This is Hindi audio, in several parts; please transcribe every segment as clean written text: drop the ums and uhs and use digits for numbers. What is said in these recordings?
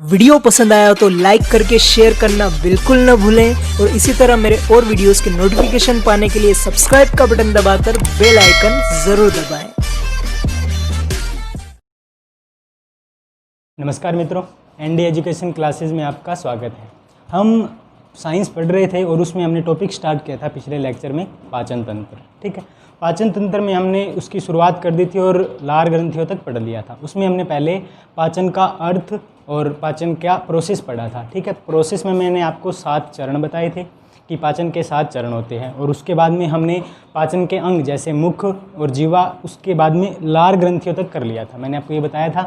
वीडियो पसंद आया तो लाइक करके शेयर करना बिल्कुल न भूलें और इसी तरह मेरे और वीडियोस के नोटिफिकेशन पाने के लिए सब्सक्राइब का बटन दबाकर बेल आइकन जरूर दबाएं। नमस्कार मित्रों, एनडी एजुकेशन क्लासेस में आपका स्वागत है। हम साइंस पढ़ रहे थे और उसमें हमने टॉपिक स्टार्ट किया था पिछले लेक्चर में पाचन तंत्र। ठीक है, पाचन तंत्र में हमने उसकी शुरुआत कर दी थी और लार ग्रंथियों तक पढ़ लिया था। उसमें हमने पहले पाचन का अर्थ और पाचन क्या प्रोसेस पढ़ा था। ठीक है, प्रोसेस में मैंने आपको 7 चरण बताए थे कि पाचन के 7 चरण होते हैं और उसके बाद में हमने पाचन के अंग जैसे मुख और जीवा, उसके बाद में लार ग्रंथियों तक कर लिया था। मैंने आपको ये बताया था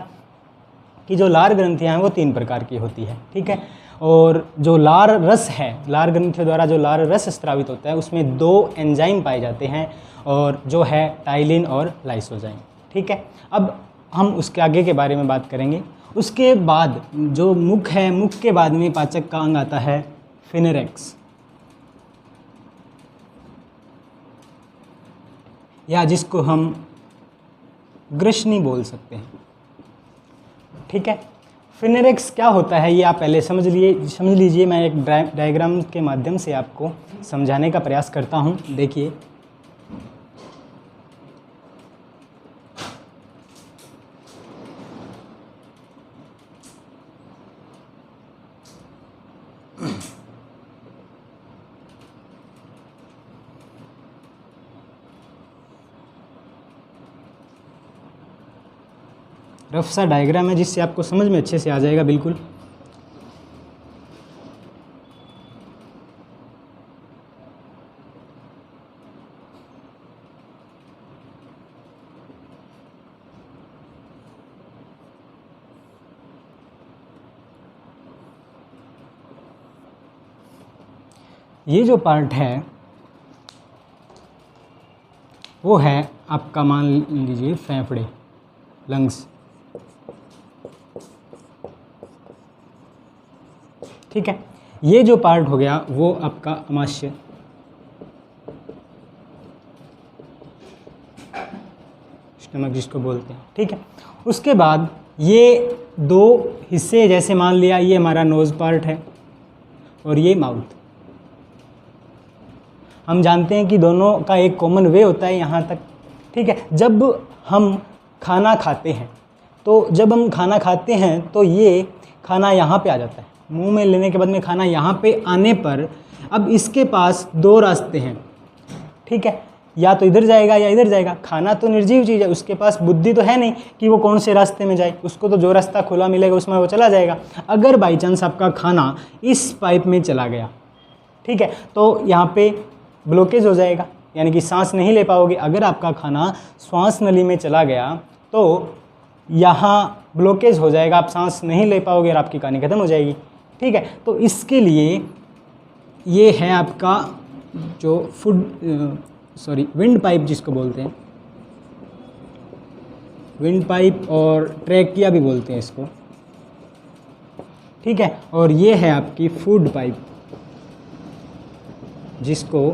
कि जो लार ग्रंथियाँ हैं वो 3 प्रकार की होती है। ठीक है, और जो लार रस है, लार ग्रंथियों द्वारा जो लार रस स्रावित होता है उसमें 2 एंजाइम पाए जाते हैं और जो है टाइलिन और लाइसोजाइम। ठीक है, अब हम उसके आगे के बारे में बात करेंगे। उसके बाद जो मुख है, मुख के बाद में पाचक का अंग आता है फिनेरेक्स, या जिसको हम ग्रसनी बोल सकते हैं। ठीक है, फिनेरेक्स क्या होता है ये आप पहले समझ लीजिए। मैं एक डायग्राम के माध्यम से आपको समझाने का प्रयास करता हूँ। देखिए, रफ सा डायग्राम है जिससे आपको समझ में अच्छे से आ जाएगा। बिल्कुल ये जो पार्ट है वो है आपका, मान लीजिए, फेफड़े, लंग्स। ठीक है, ये जो पार्ट हो गया वो आपका अमाशय, स्टमक जिसको बोलते हैं। ठीक है, उसके बाद ये 2 हिस्से, जैसे मान लिया ये हमारा नोज़ पार्ट है और ये माउथ। हम जानते हैं कि दोनों का एक कॉमन वे होता है यहाँ तक। ठीक है, जब हम खाना खाते हैं तो ये खाना यहाँ पे आ जाता है। मुंह में लेने के बाद में खाना यहाँ पे आने पर अब इसके पास 2 रास्ते हैं। ठीक है, या तो इधर जाएगा या इधर जाएगा। खाना तो निर्जीव चीज़ है, उसके पास बुद्धि तो है नहीं कि वो कौन से रास्ते में जाए। उसको तो जो रास्ता खुला मिलेगा उसमें वो चला जाएगा। अगर बाई चांस आपका खाना इस पाइप में चला गया, ठीक है, तो यहाँ पे ब्लॉकेज हो जाएगा, यानी कि सांस नहीं ले पाओगे। अगर आपका खाना श्वास नली में चला गया तो यहाँ ब्लॉकेज हो जाएगा, आप सांस नहीं ले पाओगे और आपकी कहानी खत्म हो जाएगी। ठीक है, तो इसके लिए ये है आपका जो विंड पाइप जिसको बोलते हैं, विंड पाइप और ट्रैकिया भी बोलते हैं इसको। ठीक है, और ये है आपकी फूड पाइप जिसको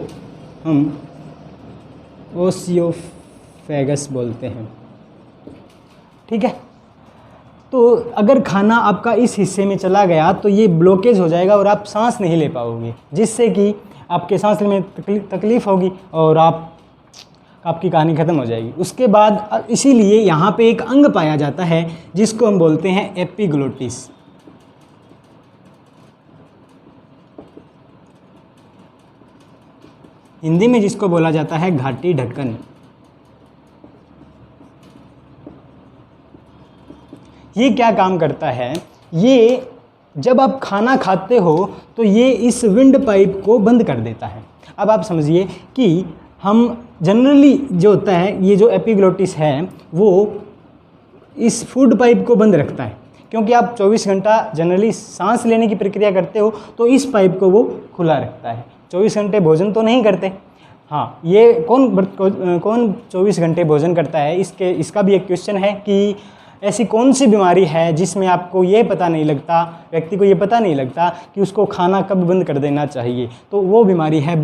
हम ओसियोफेगस बोलते हैं। ठीक है, तो अगर खाना आपका इस हिस्से में चला गया तो ये ब्लॉकेज हो जाएगा और आप सांस नहीं ले पाओगे, जिससे कि आपके सांस लेने में तकलीफ होगी और आपकी कहानी ख़त्म हो जाएगी। उसके बाद इसीलिए यहाँ पे एक अंग पाया जाता है जिसको हम बोलते हैं एपिग्लोटिस। हिंदी में जिसको बोला जाता है घाटी ढक्कन। ये क्या काम करता है? ये जब आप खाना खाते हो तो ये इस विंड पाइप को बंद कर देता है। अब आप समझिए कि हम जनरली जो होता है, ये जो एपिग्लोटिस है वो इस फूड पाइप को बंद रखता है, क्योंकि आप 24 घंटा जनरली सांस लेने की प्रक्रिया करते हो तो इस पाइप को वो खुला रखता है। 24 घंटे भोजन तो नहीं करते। हाँ, ये कौन 24 घंटे भोजन करता है? इसका भी एक क्वेश्चन है कि ऐसी कौन सी बीमारी है जिसमें आपको ये पता नहीं लगता, व्यक्ति को ये पता नहीं लगता कि उसको खाना कब बंद कर देना चाहिए। तो वो बीमारी है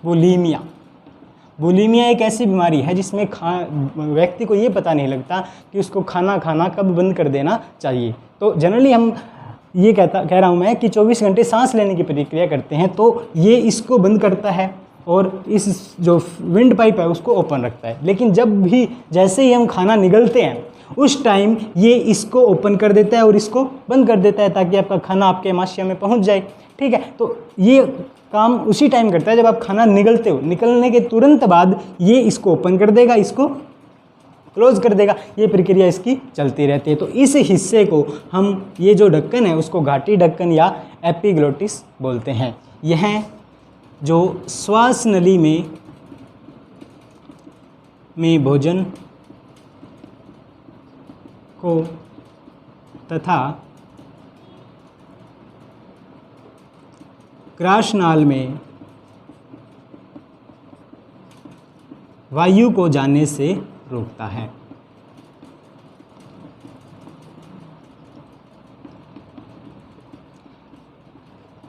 बुलीमिया। बुलिमिया एक ऐसी बीमारी है जिसमें व्यक्ति को ये पता नहीं लगता कि उसको खाना खाना कब बंद कर देना चाहिए। तो जनरली हम ये कह रहा हूँ मैं कि 24 घंटे सांस लेने की प्रक्रिया करते हैं, तो ये इसको बंद करता है और इस जो विंड पाइप है उसको ओपन रखता है। लेकिन जब भी जैसे ही हम खाना निगलते हैं उस टाइम ये इसको ओपन कर देता है और इसको बंद कर देता है ताकि आपका खाना आपके आमाशय में पहुंच जाए। ठीक है, तो ये काम उसी टाइम करता है जब आप खाना निगलते हो। निकलने के तुरंत बाद ये इसको ओपन कर देगा, इसको क्लोज कर देगा, ये प्रक्रिया इसकी चलती रहती है। तो इस हिस्से को हम, ये जो ढक्कन है उसको घाटी ढक्कन या एपिग्लोटिस बोलते हैं। यह जो श्वास नली में भोजन को तथा ग्रासनाल में वायु को जाने से रोकता है।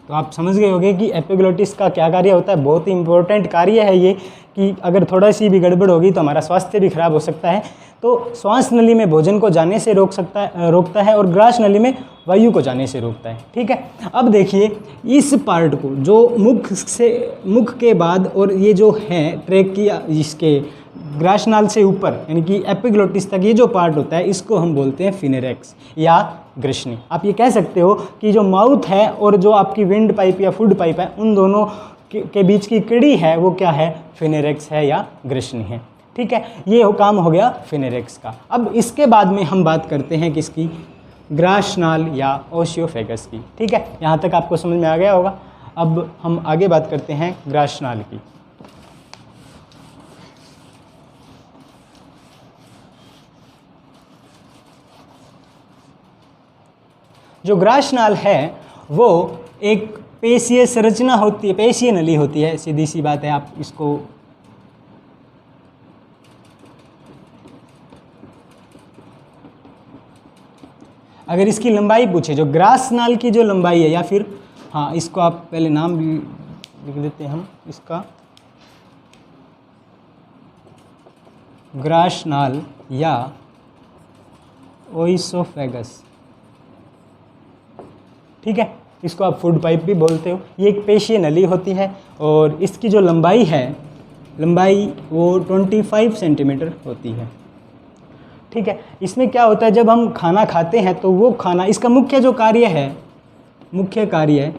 तो आप समझ गए होंगे कि एपिग्लोटिस का क्या कार्य होता है। बहुत ही इंपॉर्टेंट कार्य है ये, कि अगर थोड़ा सी भी गड़बड़ होगी तो हमारा स्वास्थ्य भी खराब हो सकता है। तो श्वास नली में भोजन को जाने से रोकता है और ग्रास नली में वायु को जाने से रोकता है। ठीक है, अब देखिए इस पार्ट को, जो मुख के बाद और ये जो है ट्रैक की इसके ग्रासनाल से ऊपर यानी कि एपिग्लोटिस तक ये जो पार्ट होता है इसको हम बोलते हैं फिनेरेक्स या ग्रसनी। आप ये कह सकते हो कि जो माउथ है और जो आपकी विंड पाइप या फूड पाइप है उन दोनों के बीच की कड़ी है वो क्या है, फिनेरेक्स है या ग्रसनी है। ठीक है, ये काम हो गया फिनेरेक्स का। अब इसके बाद में हम बात करते हैं किसकी, ग्रासनाल या ओशियोफेगस की। ठीक है, यहाँ तक आपको समझ में आ गया होगा। अब हम आगे बात करते हैं ग्रासनाल की। जो ग्रासनाल है वो एक पेशीय संरचना होती है, पेशीय नली होती है, सीधी सी बात है। आप इसको अगर इसकी लंबाई पूछे, जो ग्रासनाल की जो लंबाई है, या फिर हाँ इसको आप पहले नाम लिख देते हैं हम इसका, ग्रासनाल या ओइसोफेगस। ठीक है, इसको आप फूड पाइप भी बोलते हो। ये एक पेशीय नली होती है और इसकी जो लंबाई है, लंबाई वो 25 सेंटीमीटर होती है। ठीक है, इसमें क्या होता है, जब हम खाना खाते हैं तो वो खाना, इसका मुख्य जो कार्य है, मुख्य कार्य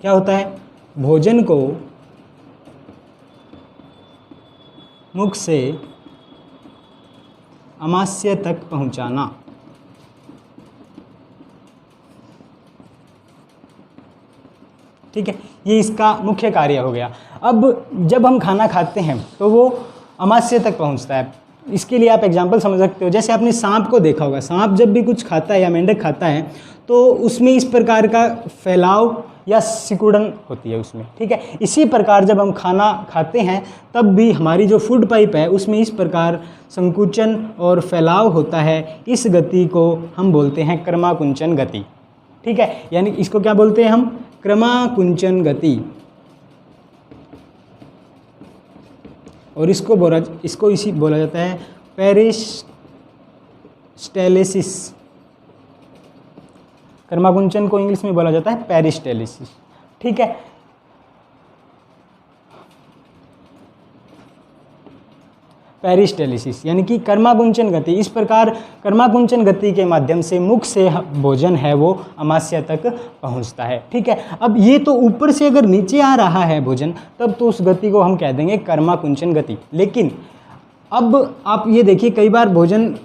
क्या होता है, भोजन को मुख से आमाशय तक पहुंचाना। ठीक है, ये इसका मुख्य कार्य हो गया। अब जब हम खाना खाते हैं तो वो आमाशय तक पहुंचता है। इसके लिए आप एग्जांपल समझ सकते हो, जैसे आपने सांप को देखा होगा। सांप जब भी कुछ खाता है या मेंढक खाता है तो उसमें इस प्रकार का फैलाव या सिकुड़न होती है उसमें। ठीक है, इसी प्रकार जब हम खाना खाते हैं तब भी हमारी जो फूड पाइप है उसमें इस प्रकार संकुचन और फैलाव होता है। इस गति को हम बोलते हैं क्रमाकुंचन गति। ठीक है, यानी इसको क्या बोलते हैं हम, क्रमाकुंचन गति। और इसको इसी बोला जाता है पेरिस्टेलिसिस। क्रमाकुंचन को इंग्लिश में बोला जाता है पेरिस्टेलिसिस। ठीक है, पेरिस्टेलिसिस यानी कि कर्माकुंचन गति। इस प्रकार कर्माकुंचन गति के माध्यम से मुख से भोजन है वो आमाशय तक पहुंचता है। ठीक है, अब ये तो ऊपर से अगर नीचे आ रहा है भोजन तब तो उस गति को हम कह देंगे कर्माकुंचन गति। लेकिन अब आप ये देखिए, कई बार भोजन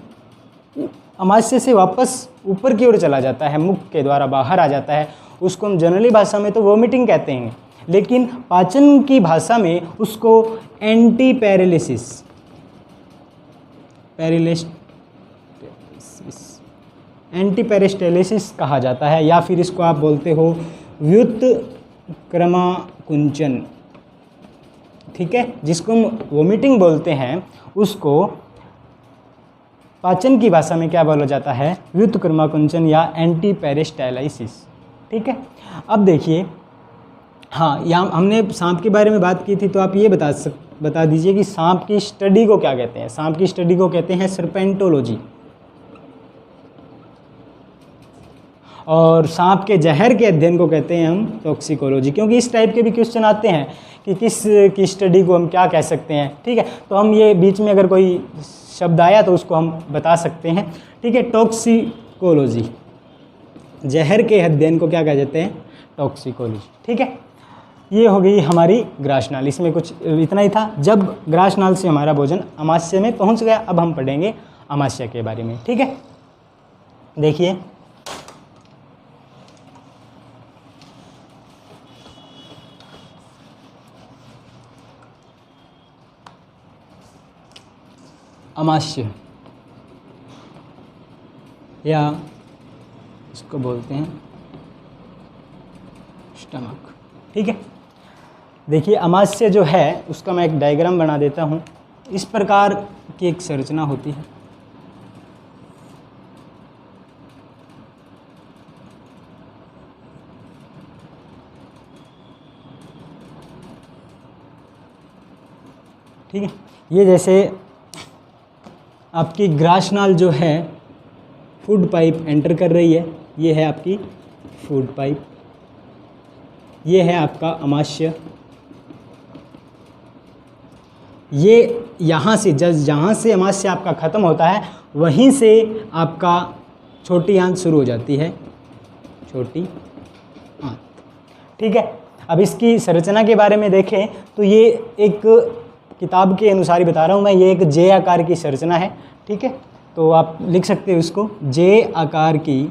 आमाशय से वापस ऊपर की ओर चला जाता है, मुख के द्वारा बाहर आ जाता है। उसको हम जनरली भाषा में तो वोमिटिंग कहते हैं, लेकिन पाचन की भाषा में उसको एंटी पेरिस्टेलिसिस कहा जाता है, या फिर इसको आप बोलते हो व्युत्क्रमाकुंचन। ठीक है, जिसको हम वोमिटिंग बोलते हैं उसको पाचन की भाषा में क्या बोला जाता है, व्युत्क्रमाकुंचन या एंटी पेरिस्टेलिसिस। ठीक है, अब देखिए हाँ, यहाँ हमने सांप के बारे में बात की थी, तो आप ये बता दीजिए कि सांप की स्टडी को क्या कहते हैं। सांप की स्टडी को कहते हैं सर्पेंटोलॉजी। और सांप के जहर के अध्ययन को कहते हैं हम टॉक्सिकोलॉजी, क्योंकि इस टाइप के भी क्वेश्चन आते हैं कि किस की स्टडी को हम क्या कह सकते हैं। ठीक है, तो हम ये बीच में अगर कोई शब्द आया तो उसको हम बता सकते हैं। ठीक है, टॉक्सिकोलॉजी, जहर के अध्ययन को क्या कह देते हैं, टॉक्सिकोलॉजी। ठीक है, ये हो गई हमारी ग्रासनाल। इसमें कुछ इतना ही था। जब ग्रासनाल से हमारा भोजन अमाशय में पहुंच गया, अब हम पढ़ेंगे अमाशय के बारे में। ठीक है, देखिए अमाशय या इसको बोलते हैं स्टमक। ठीक है, देखिए अमाशय जो है उसका मैं एक डायग्राम बना देता हूँ। इस प्रकार की एक संरचना होती है। ठीक है, ये जैसे आपकी ग्रासनाल जो है फूड पाइप एंटर कर रही है, ये है आपकी फूड पाइप, ये है आपका अमाशय। ये यहाँ से जहाँ से अमाशय आपका ख़त्म होता है वहीं से आपका छोटी आंत शुरू हो जाती है, छोटी आंत। ठीक है, अब इसकी संरचना के बारे में देखें तो ये एक किताब के अनुसार ही बता रहा हूँ मैं, ये एक जे आकार की संरचना है। ठीक है, तो आप लिख सकते हो इसको, जे आकार की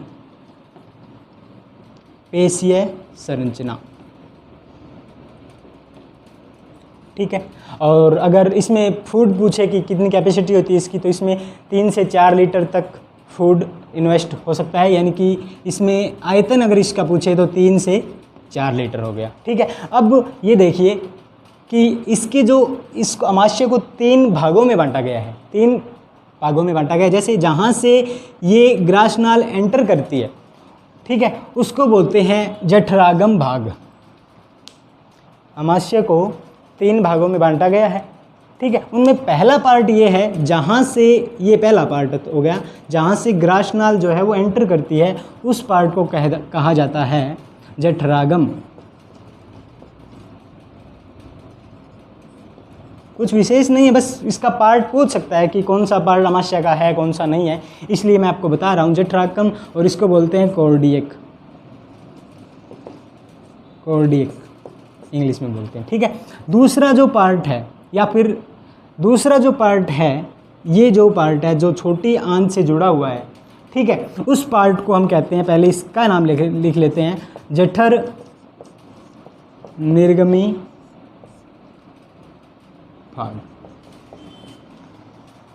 पेशीय संरचना। ठीक है, और अगर इसमें फूड पूछे कि कितनी कैपेसिटी होती है इसकी, तो इसमें 3 से 4 लीटर तक फूड इन्वेस्ट हो सकता है, यानी कि इसमें आयतन अगर इसका पूछे तो 3 से 4 लीटर हो गया। ठीक है, अब ये देखिए कि इसके जो इस अमाशय को 3 भागों में बांटा गया है, 3 भागों में बांटा गया है। जैसे जहाँ से ये ग्रासनाल एंटर करती है, ठीक है, उसको बोलते हैं जठरागम भाग। अमाशय को 3 भागों में बांटा गया है। ठीक है, उनमें पहला पार्ट ये है जहाँ से, ये पहला पार्ट हो गया जहाँ से ग्रासनाल जो है वो एंटर करती है, उस पार्ट को कहा जाता है जठरागम। कुछ विशेष नहीं है, बस इसका पार्ट पूछ सकता है कि कौन सा पार्ट अमाशय का है कौन सा नहीं है, इसलिए मैं आपको बता रहा हूँ जठरागम। और इसको बोलते हैं कॉर्डियक, कॉर्डियक इंग्लिश में बोलते हैं। ठीक है, दूसरा जो पार्ट है, या फिर दूसरा जो पार्ट है, ये जो पार्ट है जो छोटी आंत से जुड़ा हुआ है, ठीक है, उस पार्ट को हम कहते हैं, पहले इसका नाम लिख लेते हैं, जठर निर्गमी भाग।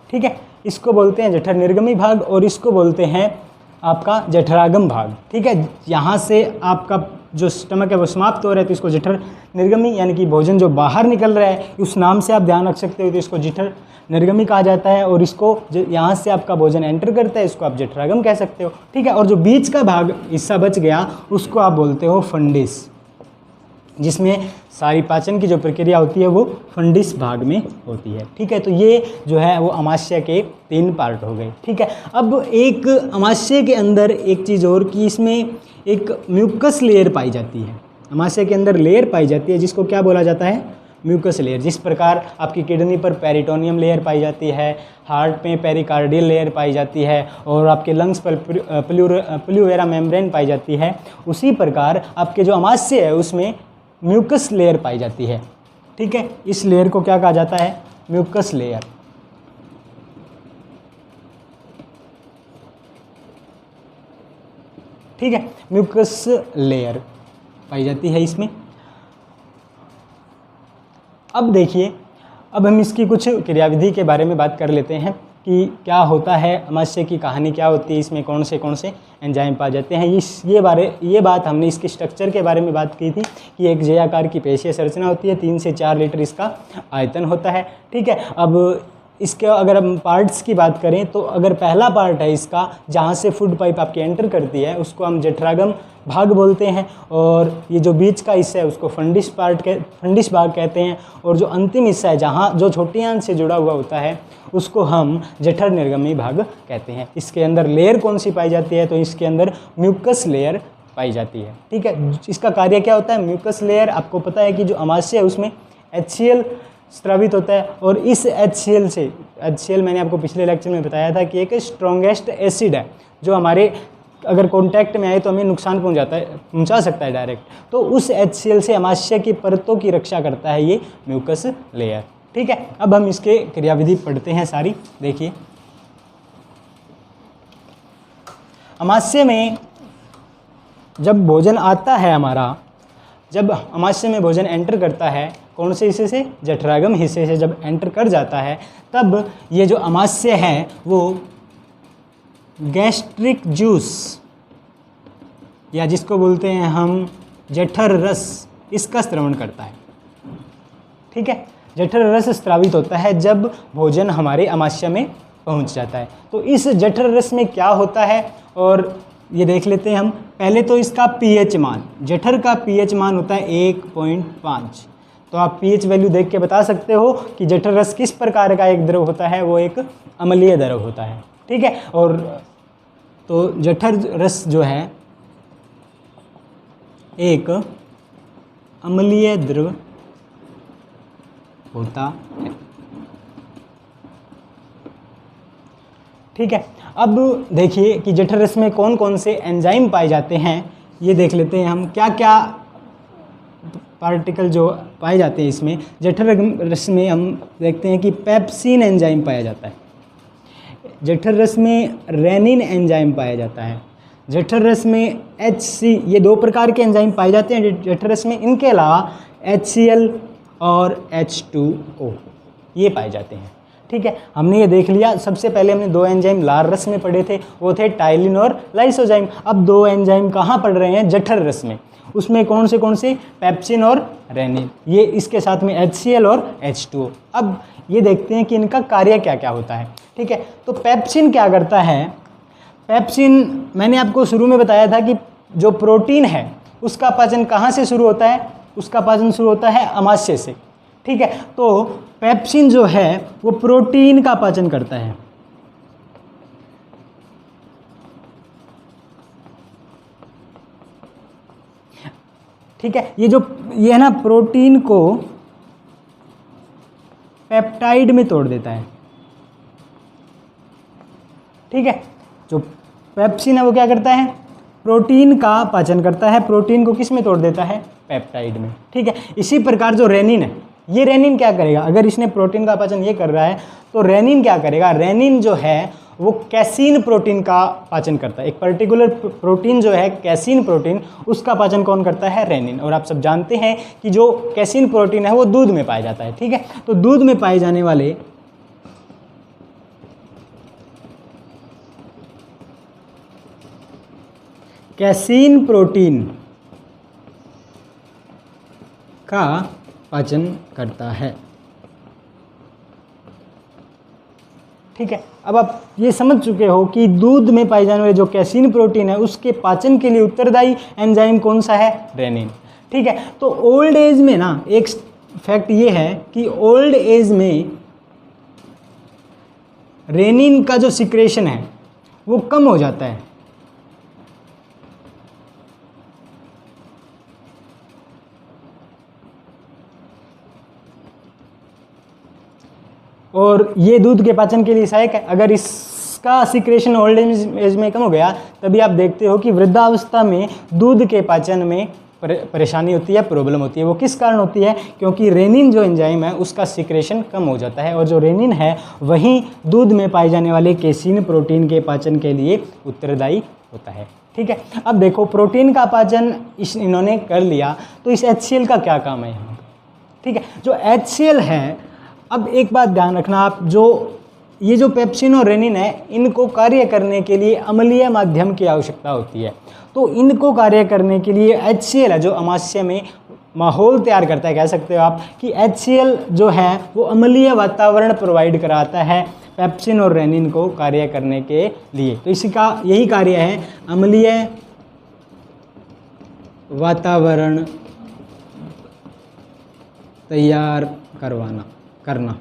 ठीक है, इसको बोलते हैं जठर निर्गमी भाग और इसको बोलते हैं आपका जठरागम भाग। ठीक है, यहाँ से आपका जो स्टमक है वो समाप्त हो रहा है, तो इसको जठर निर्गमी यानी कि भोजन जो बाहर निकल रहा है, उस नाम से आप ध्यान रख सकते हो, तो इसको जठर निर्गमी कहा जाता है। और इसको यहाँ से आपका भोजन एंटर करता है, इसको आप जठरागम कह सकते हो। ठीक है, और जो बीच का भाग हिस्सा बच गया उसको आप बोलते हो फंडिस, जिसमें सारी पाचन की जो प्रक्रिया होती है वो फंडिस भाग में होती है। ठीक है, तो ये जो है वो अमाशय के 3 पार्ट हो गए। ठीक है, अब एक अमाशय के अंदर एक चीज़ और कि इसमें एक म्यूकस लेयर पाई जाती है। अमाशय के अंदर लेयर पाई जाती है जिसको क्या बोला जाता है, म्यूकस लेयर। जिस प्रकार आपकी किडनी पर पेरिटोनियम लेयर पाई जाती है, हार्ट में पेरिकार्डियल लेयर पाई जाती है, और आपके लंग्स पर प्लूवेरा मेम्ब्रेन पाई जाती है, उसी प्रकार आपके जो अमाशय है उसमें म्यूकस लेयर पाई जाती है। ठीक है, इस लेयर को क्या कहा जाता है, म्यूकस लेयर। ठीक है, म्यूकस लेयर पाई जाती है इसमें। अब देखिए, अब हम इसकी कुछ क्रियाविधि के बारे में बात कर लेते हैं कि क्या होता है, अमाशय की कहानी क्या होती है, इसमें कौन से एंजाइम पाए जाते हैं। ये बात हमने इसके स्ट्रक्चर के बारे में बात की थी कि एक जे आकार की पेशीय संरचना होती है, 3 से 4 लीटर इसका आयतन होता है। ठीक है, अब इसके अगर हम पार्ट्स की बात करें तो अगर पहला पार्ट है इसका जहाँ से फूड पाइप आपकी एंटर करती है उसको हम जठरागम भाग बोलते हैं, और ये जो बीच का हिस्सा है उसको फंडिश भाग कहते हैं, और जो अंतिम हिस्सा है जहाँ जो छोटी आंत से जुड़ा हुआ होता है उसको हम जठर निर्गमी भाग कहते हैं। इसके अंदर लेयर कौन सी पाई जाती है, तो इसके अंदर म्यूकस लेयर पाई जाती है। ठीक है, इसका कार्य क्या होता है? म्यूकस लेयर, आपको पता है कि जो अमाशय है उसमें HCl स्रावित होता है, और इस HCl मैंने आपको पिछले लेक्चर में बताया था कि एक स्ट्रॉन्गेस्ट एसिड है जो हमारे अगर कांटेक्ट में आए तो हमें नुकसान पहुंचा सकता है डायरेक्ट। तो उस HCl से अमाशय की परतों की रक्षा करता है ये म्यूकस लेयर। ठीक है, अब हम इसके क्रियाविधि पढ़ते हैं सारी। देखिए, अमाशय में जब भोजन आता है हमारा, जब अमाशय में भोजन एंटर करता है, कौन से हिस्से से? जठरागम हिस्से से जब एंटर कर जाता है, तब ये जो अमाशय है वो गैस्ट्रिक जूस, या जिसको बोलते हैं हम जठर रस, इसका स्रवण करता है। ठीक है, जठर रस स्रावित होता है जब भोजन हमारे अमाशय में पहुंच जाता है। तो इस जठर रस में क्या होता है और ये देख लेते हैं हम। पहले तो इसका pH मान, जठर का pH मान होता है 1.5। तो आप pH वैल्यू देख के बता सकते हो कि जठर रस किस प्रकार का एक द्रव होता है, वो एक अम्लीय द्रव होता है। ठीक है, और तो जठर रस जो है एक अम्लीय द्रव होता है। ठीक है, अब देखिए कि जठर रस में कौन कौन से एंजाइम पाए जाते हैं, ये देख लेते हैं हम। क्या क्या पार्टिकल जो पाए जाते हैं इसमें। जठर रस में हम देखते हैं कि पेप्सिन एंजाइम पाया जाता है, जठर रस में रेनिन एंजाइम पाया जाता है, जठर रस में HC, ये 2 प्रकार के एंजाइम पाए जाते हैं जठर रस में। इनके अलावा HCl और H2O ये पाए जाते हैं। ठीक है, हमने ये देख लिया। सबसे पहले हमने 2 एंजाइम लार रस में पढ़े थे, वो थे टाइलिन और लाइसोजाइम। अब 2 एंजाइम कहाँ पढ़ रहे हैं? जठर रस में। उसमें कौन से? पेप्सिन और रेनिन, ये इसके साथ में HCl और H2O। अब ये देखते हैं कि इनका कार्य क्या क्या होता है। ठीक है, तो पेप्सिन क्या करता है? पेप्सिन मैंने आपको शुरू में बताया था कि जो प्रोटीन है उसका पाचन कहाँ से शुरू होता है? उसका पाचन शुरू होता है अमाशय से। ठीक है, तो पेप्सिन जो है वो प्रोटीन का पाचन करता है। ठीक है, ये है ना, प्रोटीन को पेप्टाइड में तोड़ देता है। ठीक है, जो पेप्सिन है वो क्या करता है? प्रोटीन का पाचन करता है। प्रोटीन को किस में तोड़ देता है? पेप्टाइड में। ठीक है, इसी प्रकार जो रेनिन है, ये रेनिन क्या करेगा? अगर इसने प्रोटीन का पाचन ये कर रहा है तो रेनिन क्या करेगा? रेनिन जो है वो कैसीन प्रोटीन का पाचन करता है। एक पर्टिकुलर प्रोटीन जो है कैसीन प्रोटीन, उसका पाचन कौन करता है? रेनिन। और आप सब जानते हैं कि जो कैसीन प्रोटीन है वो दूध में पाया जाता है। ठीक है, तो दूध में पाए जाने वाले कैसीन प्रोटीन का पाचन करता है। ठीक है, अब आप ये समझ चुके हो कि दूध में पाए जाने वाले जो कैसीन प्रोटीन है उसके पाचन के लिए उत्तरदायी एंजाइम कौन सा है? रेनिन। ठीक है, तो ओल्ड एज में ना एक फैक्ट ये है कि ओल्ड एज में रेनिन का जो सिक्रेशन है वो कम हो जाता है। और ये दूध के पाचन के लिए सहायक है। अगर इसका सिक्रेशन ओल्ड एज में कम हो गया, तभी आप देखते हो कि वृद्धावस्था में दूध के पाचन में परेशानी होती है, प्रॉब्लम होती है। वो किस कारण होती है? क्योंकि रेनिन जो एंजाइम है उसका सिक्रेशन कम हो जाता है, और जो रेनिन है वही दूध में पाए जाने वाले कैसीन प्रोटीन के पाचन के लिए उत्तरदायी होता है। ठीक है, अब देखो प्रोटीन का पाचन इन्होंने कर लिया, तो इस HCl का क्या काम है यहाँ? ठीक है, जो HCl है, अब एक बात ध्यान रखना आप, ये जो पेप्सिन और रेनिन है इनको कार्य करने के लिए अम्लीय माध्यम की आवश्यकता होती है। तो इनको कार्य करने के लिए HCl है जो अमाशय में माहौल तैयार करता है, कह सकते हो आप कि HCl जो है वो अम्लीय वातावरण प्रोवाइड कराता है पेप्सिन और रेनिन को कार्य करने के लिए। तो इसी का यही कार्य है, अम्लीय वातावरण तैयार करना।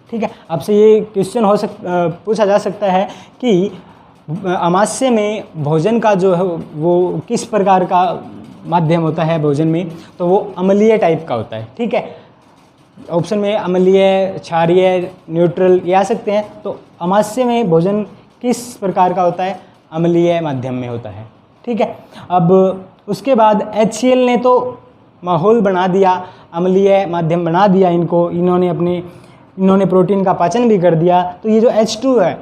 ठीक है, आपसे ये क्वेश्चन पूछा जा सकता है कि अमाशय में भोजन का जो है वो किस प्रकार का माध्यम होता है भोजन में, तो वो अम्लीय टाइप का होता है। ठीक है, ऑप्शन में अम्लीय, क्षारीय, न्यूट्रल ये आ सकते हैं। तो अमाशय में भोजन किस प्रकार का होता है, अम्लीय माध्यम में होता है। ठीक है, अब उसके बाद HCl ने तो माहौल बना दिया, अम्लीय माध्यम बना दिया इनको, इन्होंने प्रोटीन का पाचन भी कर दिया। तो ये जो H2 है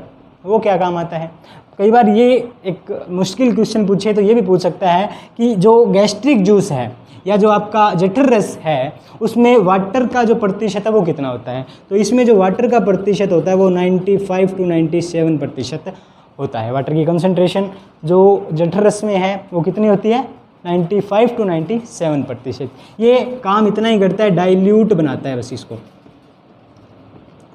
वो क्या काम आता है। कई बार ये एक मुश्किल क्वेश्चन पूछे तो ये भी पूछ सकता है कि जो गैस्ट्रिक जूस है या जो आपका जठर रस है उसमें वाटर का जो प्रतिशत है वो कितना होता है। तो इसमें जो वाटर का प्रतिशत होता है वो 95 से 97% होता है। वाटर की कंसंट्रेशन जो जठर रस में है वो कितनी होती है, 95 से 97%। ये काम इतना ही करता है, डाइल्यूट बनाता है बस इसको।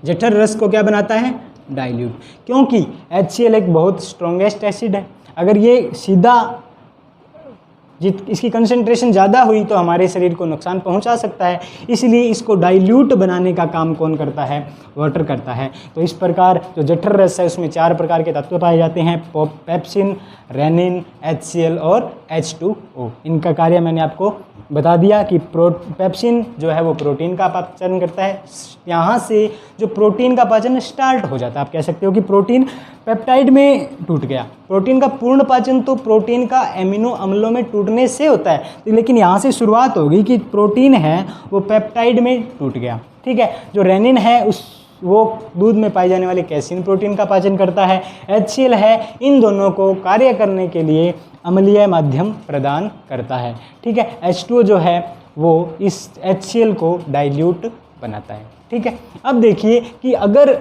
जठर रस को क्या बनाता है, डाइल्यूट, क्योंकि HCl एक बहुत स्ट्रॉन्गेस्ट एसिड है। अगर ये सीधा इसकी कंसंट्रेशन ज़्यादा हुई तो हमारे शरीर को नुकसान पहुंचा सकता है, इसलिए इसको डाइल्यूट बनाने का काम कौन करता है, वाटर करता है। तो इस प्रकार जो जठर रस है उसमें 4 प्रकार के तत्व पाए जाते हैं, पेप्सिन, रेनिन, HCl और H2O। इनका कार्य मैंने आपको बता दिया कि पेप्सिन जो है वो प्रोटीन का पाचन करता है। यहाँ से जो प्रोटीन का पाचन स्टार्ट हो जाता है, आप कह सकते हो कि प्रोटीन पेप्टाइड में टूट गया। प्रोटीन का पूर्ण पाचन तो प्रोटीन का एमिनो अम्लों में टूटने से होता है, लेकिन यहाँ से शुरुआत होगी कि प्रोटीन है वो पेप्टाइड में टूट गया। ठीक है, जो रेनिन है वो दूध में पाए जाने वाले कैसीन प्रोटीन का पाचन करता है। HCl है इन दोनों को कार्य करने के लिए अम्लीय माध्यम प्रदान करता है। ठीक है, H2O जो है वो इस HCl को डाइल्यूट बनाता है। ठीक है, अब देखिए कि अगर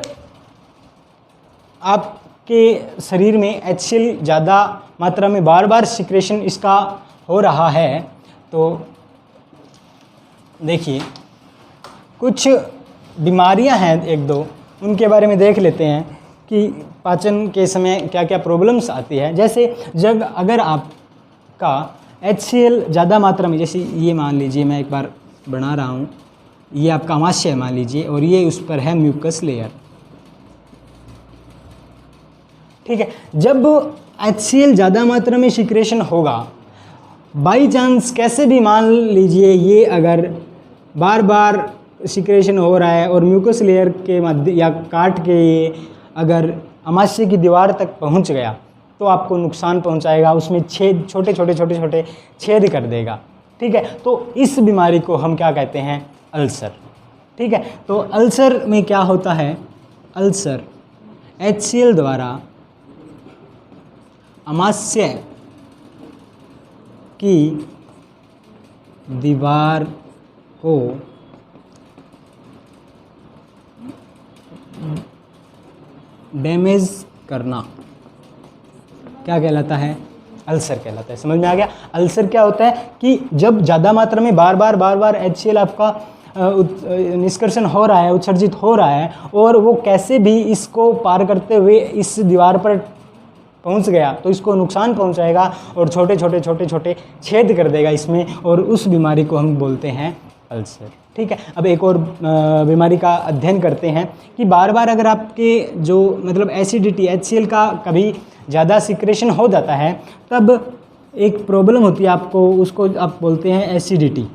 आपके शरीर में HCl ज़्यादा मात्रा में बार बार सिक्रेशन इसका हो रहा है, तो देखिए कुछ बीमारियां हैं 1-2, उनके बारे में देख लेते हैं कि पाचन के समय क्या क्या प्रॉब्लम्स आती है। जैसे जब अगर आपका HCl ज़्यादा मात्रा में, जैसे ये मान लीजिए मैं एक बार बना रहा हूँ, ये आपका अमाशय मान लीजिए और ये उस पर है म्यूकस लेयर। ठीक है, जब HCl ज़्यादा मात्रा में सिक्रेशन होगा, बाई चांस कैसे भी मान लीजिए ये अगर बार बार सिक्रेशन हो रहा है और म्यूकस लेयर के मध्य या काट के ये अगर अमाशय की दीवार तक पहुंच गया तो आपको नुकसान पहुंचाएगा, उसमें छेद छोटे छोटे छेद कर देगा। ठीक है, तो इस बीमारी को हम क्या कहते हैं, अल्सर। ठीक है, तो अल्सर में क्या होता है, अल्सर HCl द्वारा अमाशय की दीवार को डैमेज करना क्या कहलाता है, अल्सर कहलाता है। समझ में आ गया। अल्सर क्या होता है कि जब ज़्यादा मात्रा में बार बार HCl आपका निष्कर्षण हो रहा है, उत्सर्जित हो रहा है और वो कैसे भी इसको पार करते हुए इस दीवार पर पहुंच गया तो इसको नुकसान पहुंचाएगा और छोटे छोटे छेद कर देगा इसमें, और उस बीमारी को हम बोलते हैं अल्सर। ठीक है, अब एक और बीमारी का अध्ययन करते हैं कि बार बार अगर आपके जो मतलब एसिडिटी HCl का कभी ज़्यादा सिक्रेशन हो जाता है तब एक प्रॉब्लम होती है आपको, उसको आप बोलते हैं एसिडिटी,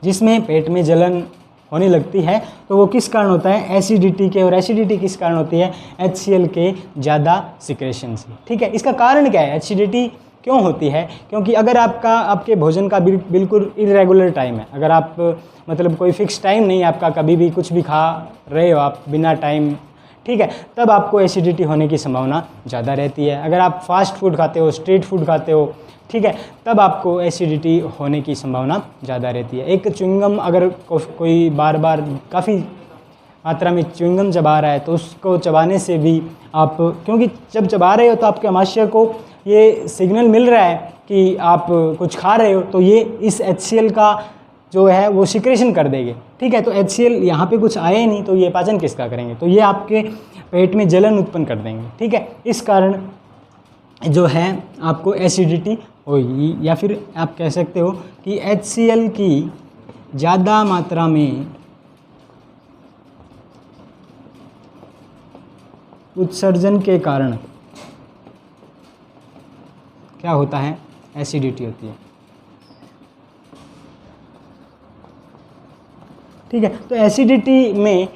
जिसमें पेट में जलन होने लगती है। तो वो किस कारण होता है, एसिडिटी के, और एसिडिटी किस कारण होती है, HCl के ज़्यादा सिक्रेशन से। ठीक है, इसका कारण क्या है, एसिडिटी क्यों होती है, क्योंकि अगर आपके भोजन का बिल्कुल इरेगुलर टाइम है, अगर आप मतलब कोई फिक्स टाइम नहीं है आपका, कभी भी कुछ भी खा रहे हो आप बिना टाइम, ठीक है, तब आपको एसिडिटी होने की संभावना ज़्यादा रहती है। अगर आप फास्ट फूड खाते हो, स्ट्रीट फूड खाते हो, ठीक है, तब आपको एसिडिटी होने की संभावना ज़्यादा रहती है। एक च्युइंगम अगर कोई बार बार काफ़ी मात्रा में च्युइंगम चबा रहा है तो उसको चबाने से भी आप, क्योंकि जब चबा रहे हो तो आपके अमाशय को ये सिग्नल मिल रहा है कि आप कुछ खा रहे हो तो ये इस HCl का जो है वो सिक्रेशन कर देंगे, ठीक है। तो HCl यहाँ पे कुछ आए नहीं तो ये पाचन किसका करेंगे, तो ये आपके पेट में जलन उत्पन्न कर देंगे, ठीक है। इस कारण जो है आपको एसिडिटी होगी, या फिर आप कह सकते हो कि HCl की ज़्यादा मात्रा में उत्सर्जन के कारण क्या होता है, एसिडिटी होती है, ठीक है। तो एसिडिटी में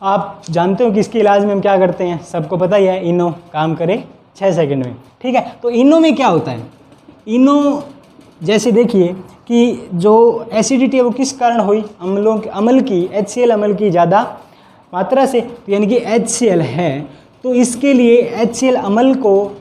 आप जानते हो कि इसके इलाज में हम क्या करते हैं, सबको पता ही है, इनो काम करे 6 सेकंड में, ठीक है। तो इनो में क्या होता है, इनो जैसे देखिए कि जो एसिडिटी है वो किस कारण हुई, अम्ल की HCl अम्ल की ज़्यादा मात्रा से, तो यानी कि HCl है, तो इसके लिए HCl अम्ल को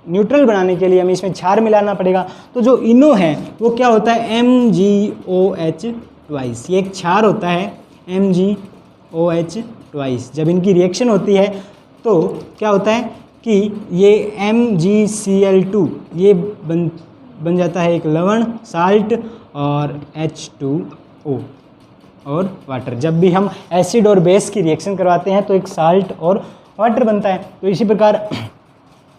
न्यूट्रल बनाने के लिए हमें इसमें क्षार मिलाना पड़ेगा। तो जो इनो है वो क्या होता है, MgOH ट्वाइस, ये एक क्षार होता है MgOH ट्वाइस। जब इनकी रिएक्शन होती है तो क्या होता है कि ये MgCl2 ये बन जाता है एक लवण, साल्ट और H2O और वाटर। जब भी हम एसिड और बेस की रिएक्शन करवाते हैं तो एक साल्ट और वाटर बनता है। तो इसी प्रकार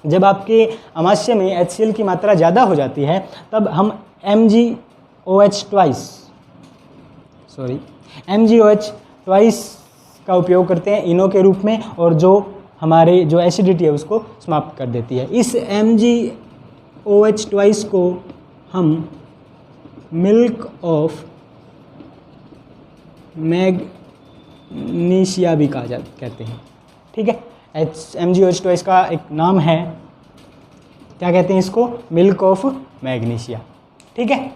जब आपके अमाशय में HCl की मात्रा ज़्यादा हो जाती है तब हम MgOH ट्वाइस का उपयोग करते हैं इनो के रूप में, और जो हमारे जो एसिडिटी है उसको समाप्त कर देती है। इस MgOH ट्वाइस को हम मिल्क ऑफ मैग्नीशिया भी कहते हैं, ठीक है। MgOH ट्वाइस का एक नाम है, क्या कहते हैं इसको, मिल्क ऑफ मैग्नीशिया, ठीक है।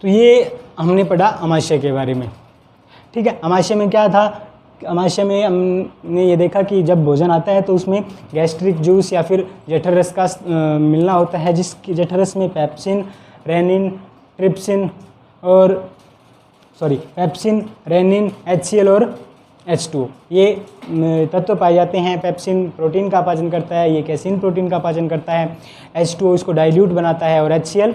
तो ये हमने पढ़ा अमाशय के बारे में, ठीक है। अमाशय में क्या था, अमाशय में हमने ये देखा कि जब भोजन आता है तो उसमें गैस्ट्रिक जूस या फिर जठररस का मिलना होता है, जिसकी जठररस में पेप्सिन, रेनिन, ट्रिप्सिन HCl और H2O ये तत्व पाए जाते हैं। पेप्सिन प्रोटीन का पाचन करता है, ये कैसीन प्रोटीन का पाचन करता है, H2O इसको डाइल्यूट बनाता है और HCl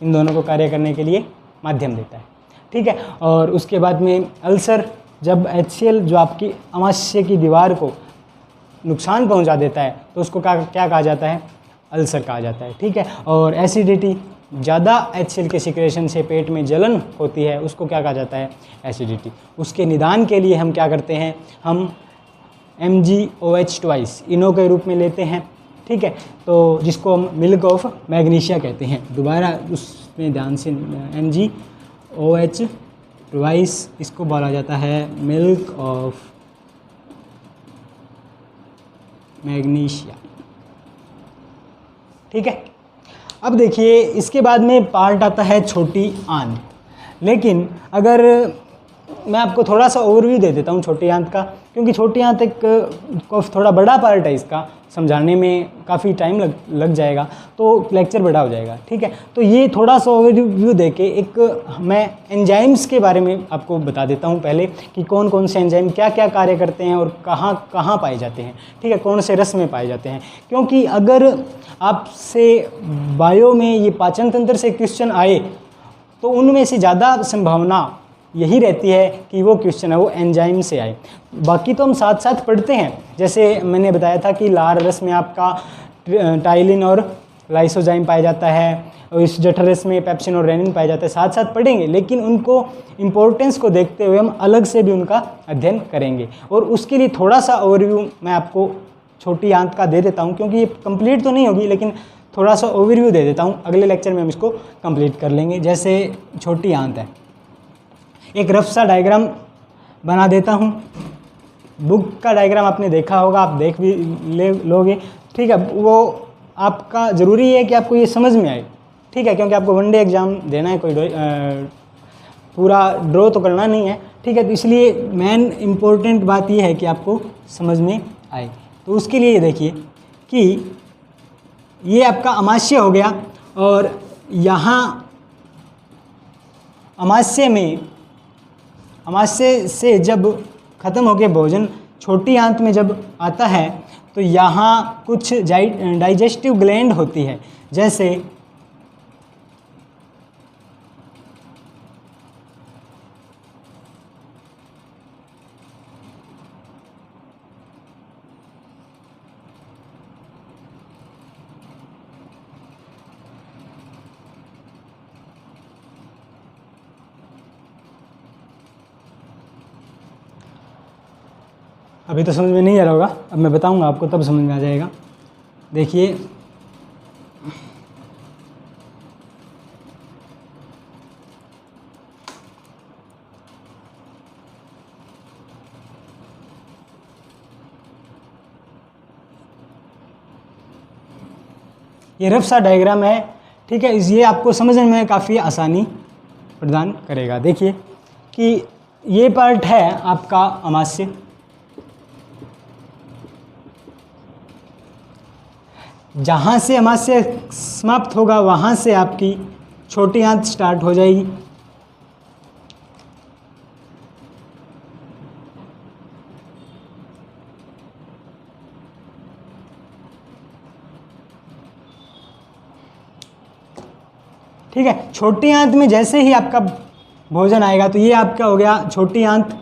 इन दोनों को कार्य करने के लिए माध्यम देता है, ठीक है। और उसके बाद में अल्सर, जब HCl जो आपकी अमाशय की दीवार को नुकसान पहुंचा देता है तो उसको क्या कहा जाता है, अल्सर कहा जाता है, ठीक है। और एसिडिटी, ज़्यादा HCl के सिक्रेशन से पेट में जलन होती है, उसको क्या कहा जाता है, एसिडिटी। उसके निदान के लिए हम क्या करते हैं, हम MgOH ट्वाइस इनो के रूप में लेते हैं, ठीक है। तो जिसको हम मिल्क ऑफ मैग्नीशिया कहते हैं। दोबारा उसमें ध्यान से, MgOH ट्वाइस इसको बोला जाता है मिल्क ऑफ मैग्नीशिया, ठीक है। अब देखिए इसके बाद में पार्ट आता है छोटी आंत। लेकिन अगर मैं आपको थोड़ा सा ओवरव्यू दे देता हूँ छोटी आंत का, क्योंकि छोटी आंत एक थोड़ा बड़ा पार्ट है, इसका समझाने में काफ़ी टाइम लग जाएगा, तो लेक्चर बड़ा हो जाएगा, ठीक है। तो ये थोड़ा सा ओवरव्यू देके एक मैं एंजाइम्स के बारे में आपको बता देता हूँ पहले, कि कौन कौन से एंजाइम क्या क्या कार्य करते हैं और कहाँ कहाँ पाए जाते हैं, ठीक है, कौन से रस में पाए जाते हैं। क्योंकि अगर आपसे बायो में ये पाचन तंत्र से क्वेश्चन आए तो उनमें से ज़्यादा संभावना यही रहती है कि वो क्वेश्चन है वो एंजाइम से आए। बाकी तो हम साथ साथ पढ़ते हैं, जैसे मैंने बताया था कि लार रस में आपका टाइलिन और लाइसोजाइम पाया जाता है, और इस जठर रस में पेप्सिन और रेनिन पाया जाता है, साथ साथ पढ़ेंगे। लेकिन उनको इम्पोर्टेंस को देखते हुए हम अलग से भी उनका अध्ययन करेंगे, और उसके लिए थोड़ा सा ओवरव्यू मैं आपको छोटी आंत का दे देता हूँ, क्योंकि ये कंप्लीट तो नहीं होगी लेकिन थोड़ा सा ओवरव्यू दे देता हूँ। अगले लेक्चर में हम इसको कंप्लीट कर लेंगे। जैसे छोटी आंत है, एक रफ सा डायग्राम बना देता हूँ। बुक का डायग्राम आपने देखा होगा, आप देख भी लोगे, ठीक है। वो आपका ज़रूरी है कि आपको ये समझ में आए, ठीक है, क्योंकि आपको वनडे एग्ज़ाम देना है, कोई पूरा ड्रॉ तो करना नहीं है, ठीक है। तो इसलिए मेन इम्पोर्टेंट बात ये है कि आपको समझ में आए। तो उसके लिए देखिए कि ये आपका अमाशय हो गया, और यहाँ अमाशय से जब ख़त्म होकर भोजन छोटी आंत में जब आता है तो यहाँ कुछ डाइजेस्टिव ग्लैंड होती है, जैसे अभी तो समझ में नहीं आ रहा होगा, अब मैं बताऊंगा आपको तब समझ में आ जाएगा। देखिए ये रफ सा डायग्राम है, ठीक है। ये आपको समझने में काफ़ी आसानी प्रदान करेगा। देखिए कि ये पार्ट है आपका अमाशय, जहाँ से अमाशय समाप्त होगा वहाँ से आपकी छोटी आंत स्टार्ट हो जाएगी। ठीक है, छोटी आंत में जैसे ही आपका भोजन आएगा तो ये आपका हो गया छोटी आंत।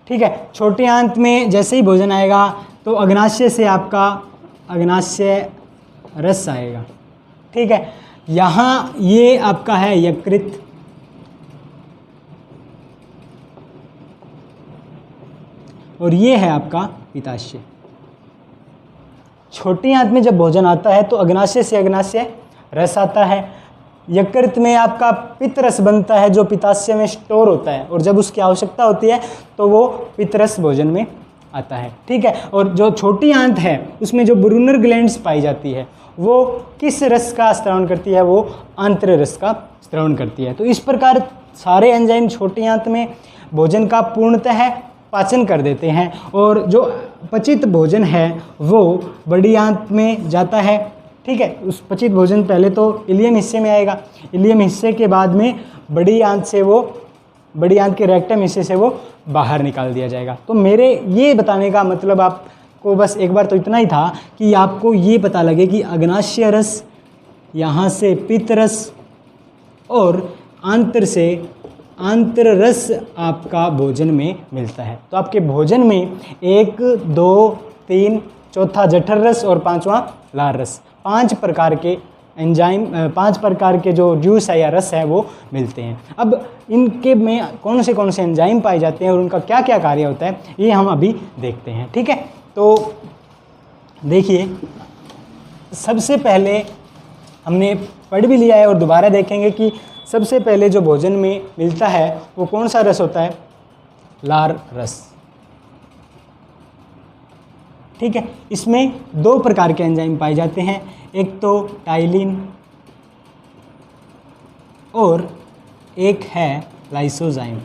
ठीक है, छोटी आंत में जैसे ही भोजन आएगा तो अग्नाशय से आपका अग्नाशय रस आएगा। ठीक है, यहाँ ये आपका है यकृत, और ये है आपका पित्ताशय। छोटी आंत में जब भोजन आता है तो अग्नाशय से अग्नाशय रस आता है। यकृत में आपका पित्त रस बनता है जो पित्ताशय में स्टोर होता है, और जब उसकी आवश्यकता होती है तो वो पित्त रस भोजन में आता है। ठीक है, और जो छोटी आंत है उसमें जो ब्रूनर ग्लैंड्स पाई जाती है वो किस रस का स्रावन करती है? वो आंत्र रस का स्रावन करती है। तो इस प्रकार सारे एंजाइम छोटी आंत में भोजन का पूर्णतः पाचन कर देते हैं, और जो पचित भोजन है वो बड़ी आंत में जाता है। ठीक है, उस पचित भोजन पहले तो इलियम हिस्से में आएगा, इलियम हिस्से के बाद में बड़ी आंत के रेक्टम हिस्से से वो बाहर निकाल दिया जाएगा। तो मेरे ये बताने का मतलब आपको बस एक बार तो इतना ही था कि आपको ये पता लगे कि अग्नाशय रस, यहाँ से पित्त रस और आंत्र से आंत्र रस आपका भोजन में मिलता है। तो आपके भोजन में 1, 2, 3, चौथा जठर रस और 5वां लार रस, 5 प्रकार के एंजाइम, 5 प्रकार के जो जूस है या रस है वो मिलते हैं। अब इनके में कौन से एंजाइम पाए जाते हैं और उनका क्या क्या कार्य होता है ये हम अभी देखते हैं। ठीक है, तो देखिए सबसे पहले हमने पढ़ भी लिया है और दोबारा देखेंगे कि सबसे पहले जो भोजन में मिलता है वो कौन सा रस होता है? लार रस। ठीक है, इसमें 2 प्रकार के एंजाइम पाए जाते हैं, एक तो टाइलिन और एक है लाइसोजाइम।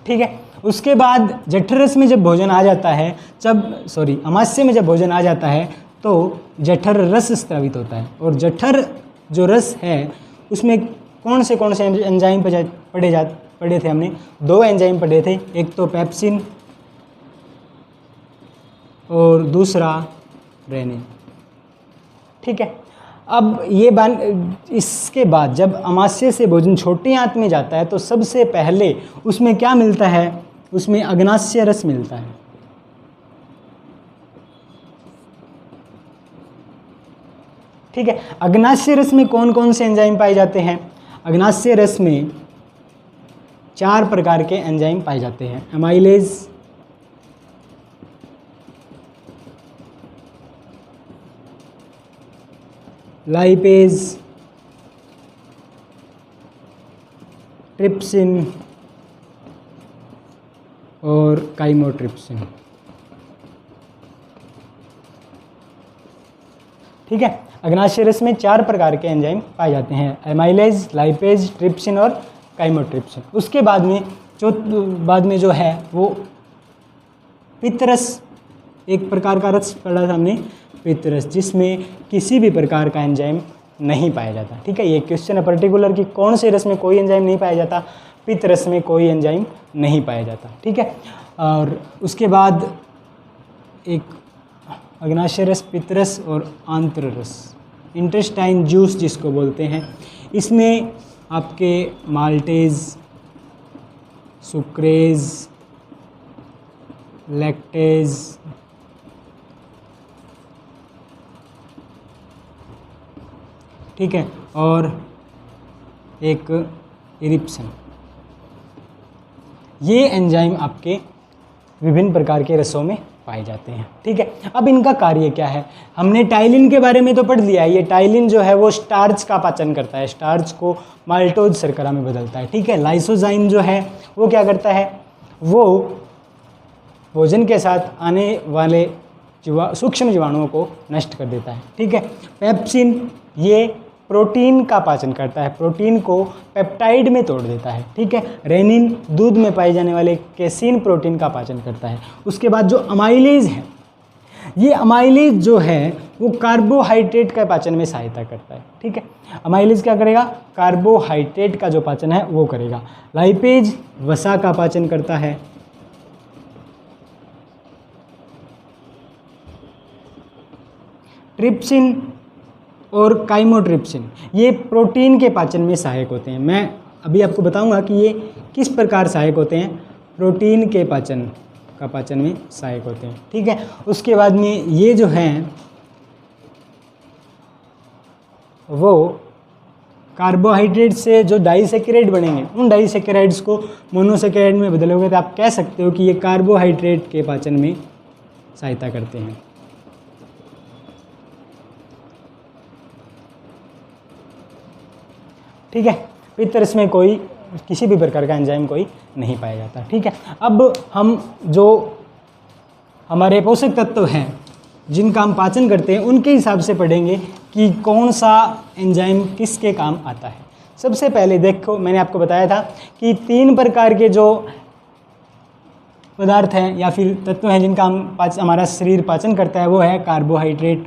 ठीक है, उसके बाद जठररस में जब भोजन आ जाता है, अमाशय में जब भोजन आ जाता है तो जठर रस स्रावित होता है, और जठर जो रस है उसमें कौन से एंजाइम पढ़े थे हमने? 2 एंजाइम पढ़े थे, एक तो पेप्सिन और दूसरा रेनिन। ठीक है, अब इसके बाद जब अमाशय से भोजन छोटी आंत में जाता है तो सबसे पहले उसमें क्या मिलता है? उसमें अग्नाशय रस मिलता है। ठीक है, अग्नाशय रस में कौन कौन से एंजाइम पाए जाते हैं? अग्नाशय रस में 4 प्रकार के एंजाइम पाए जाते हैं, एमाइलेज, लाइपेज, ट्रिप्सिन और काइमोट्रिप्सिन। ठीक है, अग्नाशय रस में 4 प्रकार के एंजाइम पाए जाते हैं, एमाइलेज, लाइपेज, ट्रिप्सिन और काइमोट्रिप्सिन। उसके बाद में बाद में जो है वो पित्तरस, एक प्रकार का रस पढ़ा था हमने पित्तरस, जिसमें किसी भी प्रकार का एंजाइम नहीं पाया जाता। ठीक है, ये क्वेश्चन है पर्टिकुलर कि कौन से रस में कोई एंजाइम नहीं पाया जाता, पित्तरस में कोई एंजाइम नहीं पाया जाता। ठीक है, और उसके बाद एक अग्नाशय रस, पित्तरस और आंत्र रस, इंटेस्टाइन जूस जिसको बोलते हैं, इसमें आपके माल्टेज, सुक्रेज, लैक्टेज, ठीक है, और एक इरिप्सन, ये एंजाइम आपके विभिन्न प्रकार के रसों में पाए जाते हैं। ठीक है, अब इनका कार्य क्या है, हमने टाइलिन के बारे में तो पढ़ लिया है। ये टाइलिन जो है वो स्टार्च का पाचन करता है, स्टार्च को माल्टोज शर्करा में बदलता है। ठीक है, लाइसोजाइम जो है वो क्या करता है, वो भोजन के साथ आने वाले सूक्ष्म जीवाणुओं को नष्ट कर देता है। ठीक है, पेप्सिन ये प्रोटीन का पाचन करता है, प्रोटीन को पेप्टाइड में तोड़ देता है। ठीक है, रेनिन दूध में पाए जाने वाले केसिन प्रोटीन का पाचन करता है। उसके बाद जो अमाइलेज है, ये अमाइलेज जो है वो कार्बोहाइड्रेट का पाचन में सहायता करता है। ठीक है, अमाइलेज क्या करेगा, कार्बोहाइड्रेट का जो पाचन है वो करेगा। लाइपेज वसा का पाचन करता है। ट्रिप्सिन और काइमोट्रिप्सिन ये प्रोटीन के पाचन में सहायक होते हैं। मैं अभी आपको बताऊंगा कि ये किस प्रकार सहायक होते हैं, प्रोटीन के पाचन में सहायक होते हैं। ठीक है, उसके बाद में ये जो हैं वो कार्बोहाइड्रेट से जो डाइसेकेराइड बनेंगे, उन डाइसेकेराइड्स को मोनोसेकेराइड में बदलोगे तो आप कह सकते हो कि ये कार्बोहाइड्रेट के पाचन में सहायता करते हैं। ठीक है, पित्तरस में कोई किसी भी प्रकार का एंजाइम कोई नहीं पाया जाता। ठीक है, अब हम जो हमारे पोषक तत्व हैं जिनका हम पाचन करते हैं उनके हिसाब से पढ़ेंगे कि कौन सा एंजाइम किसके काम आता है। सबसे पहले देखो, मैंने आपको बताया था कि 3 प्रकार के जो पदार्थ हैं या फिर तत्व हैं जिनका हमारा शरीर पाचन करता है, वो है कार्बोहाइड्रेट,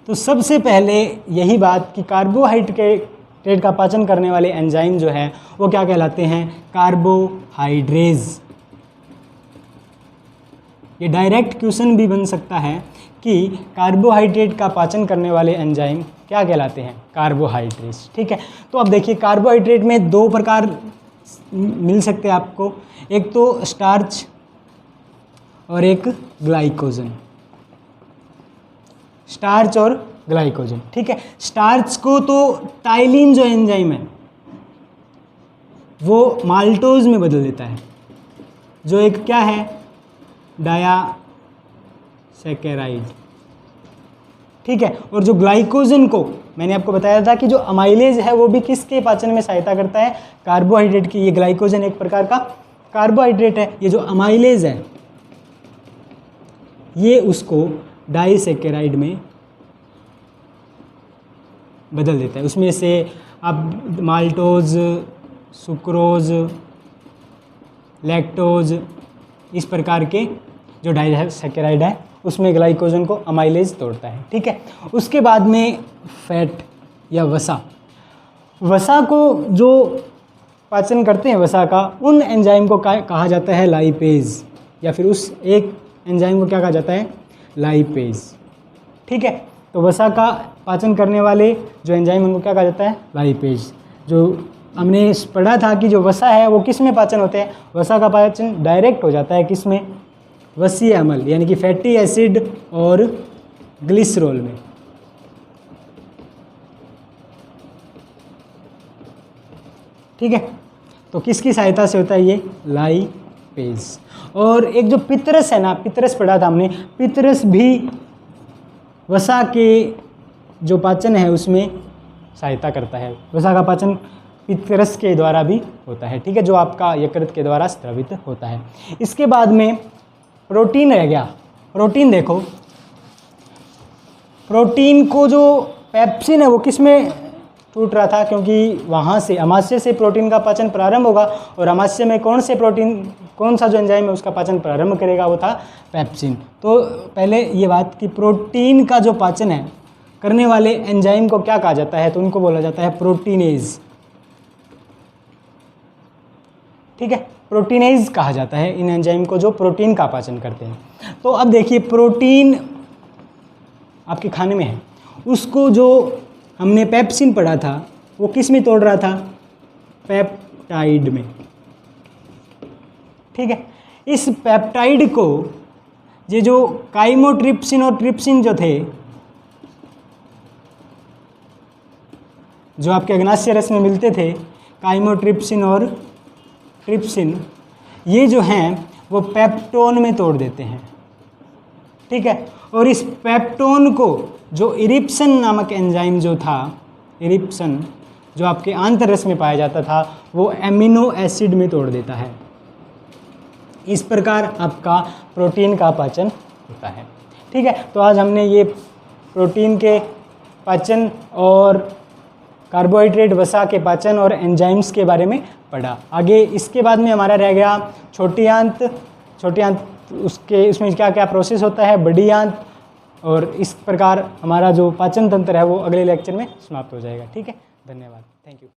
तो सबसे पहले यही बात कि कार्बोहाइड्रेट का पाचन करने वाले एंजाइम जो है वो क्या कहलाते हैं, कार्बोहाइड्रेज। ये डायरेक्ट क्वेश्चन भी बन सकता है कि कार्बोहाइड्रेट का पाचन करने वाले एंजाइम क्या कहलाते हैं, कार्बोहाइड्रेट्स। ठीक है, तो अब देखिए कार्बोहाइड्रेट में 2 प्रकार मिल सकते हैं आपको, एक तो स्टार्च और एक ग्लाइकोजन, स्टार्च और ग्लाइकोजन। ठीक है, स्टार्च को तो टाइलिन जो एंजाइम है वो माल्टोज में बदल देता है, जो एक क्या है, डायासेकेराइड। ठीक है, और जो ग्लाइकोजन को मैंने आपको बताया था कि जो अमाइलेज है वो भी किसके पाचन में सहायता करता है, कार्बोहाइड्रेट की। ये ग्लाइकोजन एक प्रकार का कार्बोहाइड्रेट है, ये जो अमाइलेज है ये उसको डाइसेकेराइड में बदल देता है। उसमें से अब माल्टोज, सुक्रोज, लैक्टोज, इस प्रकार के जो डाइसेकेराइड है उसमें ग्लाइकोजन को अमाइलेज तोड़ता है। ठीक है, उसके बाद में फैट या वसा, वसा को जो पाचन करते हैं वसा का, उन एंजाइम को कहा जाता है लाइपेज, या फिर उस एक एंजाइम को क्या कहा जाता है, लाइपेज। ठीक है, तो वसा का पाचन करने वाले जो एंजाइम उनको क्या कहा जाता है, लाइपेज। जो हमने पढ़ा था कि जो वसा है वो किस में पाचन होते हैं, वसा का पाचन डायरेक्ट हो जाता है किस में, वसीय अम्ल यानी कि फैटी एसिड और ग्लिसरॉल में। ठीक है, तो किसकी सहायता से होता है ये, लाइपेज। और एक जो पित्तरस है ना, पित्तरस पढ़ा था हमने, पित्तरस भी वसा के जो पाचन है उसमें सहायता करता है। वसा का पाचन पित्तरस के द्वारा भी होता है। ठीक है, जो आपका यकृत के द्वारा स्रावित होता है। इसके बाद में प्रोटीन रह गया। प्रोटीन देखो, प्रोटीन को जो पेप्सिन है वो किस में टूट रहा था, क्योंकि वहाँ से अमाशय से प्रोटीन का पाचन प्रारंभ होगा और अमाशय में कौन सा जो एंजाइम है उसका पाचन प्रारंभ करेगा, वो था पेप्सिन। तो पहले ये बात कि प्रोटीन का जो पाचन है करने वाले एंजाइम को क्या कहा जाता है, तो उनको बोला जाता है प्रोटीनेज। ठीक है, प्रोटीनेज कहा जाता है इन एंजाइम को जो प्रोटीन का पाचन करते हैं। तो अब देखिए, प्रोटीन आपके खाने में है, उसको जो हमने पेप्सिन पढ़ा था वो किस में तोड़ रहा था, पेप्टाइड में। ठीक है, इस पेप्टाइड को ये जो काइमोट्रिप्सिन और ट्रिप्सिन जो थे, जो आपके अग्नाशय रस में मिलते थे, काइमोट्रिप्सिन और ट्रिप्सिन, ये जो हैं वो पेप्टोन में तोड़ देते हैं। ठीक है, और इस पेप्टोन को जो इरिप्सन नामक एंजाइम जो था, इरिप्सन जो आपके आंतररस में पाया जाता था, वो एमिनो एसिड में तोड़ देता है। इस प्रकार आपका प्रोटीन का पाचन होता है। ठीक है, तो आज हमने ये प्रोटीन के पाचन और कार्बोहाइड्रेट वसा के पाचन और एंजाइम्स के बारे में पढ़ा। आगे इसके बाद में हमारा रह गया छोटी आंत उसमें क्या क्या प्रोसेस होता है, बड़ी आंत, और इस प्रकार हमारा जो पाचन तंत्र है वो अगले लेक्चर में समाप्त हो जाएगा। ठीक है, धन्यवाद, थैंक यू।